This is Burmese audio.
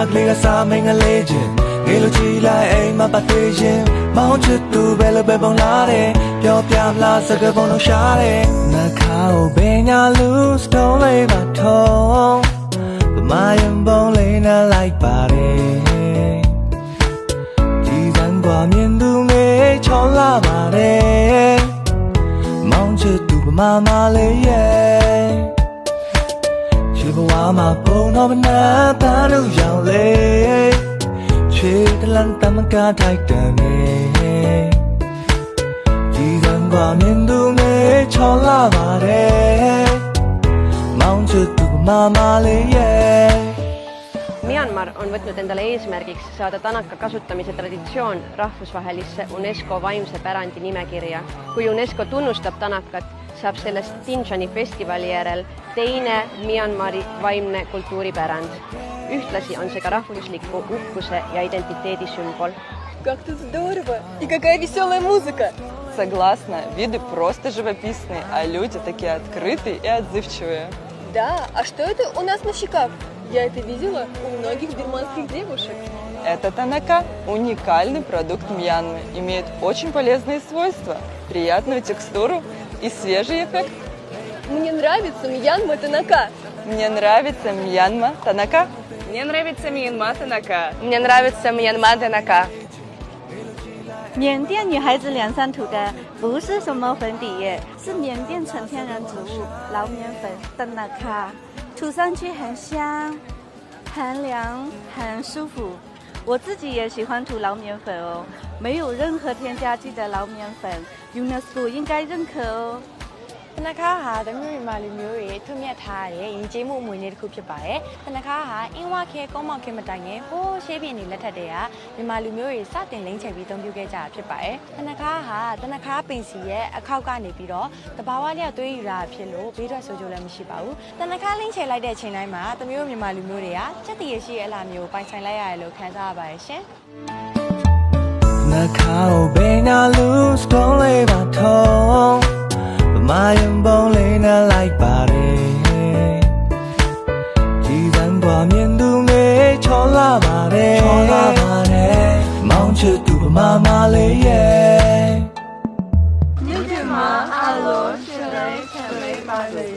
ကလေးကစားမင်းကလေးချင်းငယ်လိုချီလိုက်အိမ်မှာပတ်သေးချင်းမောင်ချစ်သူပဲလို့ပဲပုံလာတယ်ပြောပြမလားစကားပုံလို့ရှားတယ်နှခါကိုဘယ်ညာလူစတုံးလေးပါထုံးဗမာယံပုံလေးနဲ့လိုက်ပါတယ်ဒီစံကွာမြင်သူငယ်ချောလာပါတယ်မောင်ချစ်သူဗမာမလေးရဲ့ချစ်ဘဝမှာပုံတော်မနာတန်းလို့ရောင်လေချစ်တလန်တမကထိုက်တယ်ဒီစံကွာမြင်သူငယ်ချောလာပါတယ်မောင်ချစ်သူဗမာမလေးရဲ့ Myanmar on võtnud endale eesmärgiks saada tanaka kasutamise traditsioon rahvusvahelisse UNESCO vaimse pärandi nimekirja. Kui UNESCO tunnustab tanakat, saab sellest Tinjani festivali järel teine Myanmari vaimne kultuuripärand. Ühtlasi on see ka rahvusliku uhkuse ja identiteedi sümbol. Как тут здорово! И какая веселая музыка! Согласна, виды просто живописные, а люди такие открытые и отзывчивые. Да, а что это у нас на щеках? Я это видела у многих бирманских девушек. Это танака, уникальный продукт Мьянмы, имеет очень полезные свойства, приятную текстуру и свежий эффект. Мне нравится Мьянма танака. Мне нравится Мьянма танака. Мне нравится Мьянма танака. Мне нравится Myanmar taнака. 缅甸女孩子脸上涂的不是什么粉底液，是缅甸纯天然植物老棉粉登纳卡，涂上去很香、很凉、很舒服。我自己也喜欢涂老棉粉哦，没有任何添加剂的老棉粉 ，UNESCO 应该认可哦。 တနခါဟာတမျိုးမြန်မာလူမျိုးတွေထွတ်မြတ်ထားတဲ့ယဉ်ကျေးမှုအမွေအနှစ်တစ်ခုဖြစ်ပါတယ်။တနခါဟာအင်းဝခဲကုန်းမောင်ခဲမတိုင်ငယ်ဟိုးရှေးပြည်နေလက်ထက်တည်းကမြန်မာလူမျိုးတွေစတင်လိမ့်ချပြီးအသုံးပြုခဲ့ကြတာဖြစ်ပါတယ်။တနခါဟာတနခါပင်စီရဲ့အခောက်ကနေပြီးတော့တဘာဝလျက်သွေးယူတာဖြစ်လို့ဘေးထွက်ဆိုးကျိုးလည်းမရှိပါဘူး။တနခါလိမ့်ချလိုက်တဲ့အချိန်တိုင်းမှာတမျိုးမြန်မာလူမျိုးတွေကစက်တရရှိရဲ့အလားမျိုးပိုင်ဆိုင်လိုက်ရတယ်လို့ခန်းစားရပါတယ်ရှင်။ နှခါကိုဘယ်ညာလူစတုံးလေးပါထုံးဗမာယံပုံလေးနဲ့လိုက်ပါတယ်ဒီစံကွာမြင်သူငယ်ချောလာပါတယ်မောင်ချစ်သူဗမာမလေးရဲ့မြို့ပြင်မှာအလုံးရှင်လေးခံလေးပါလေ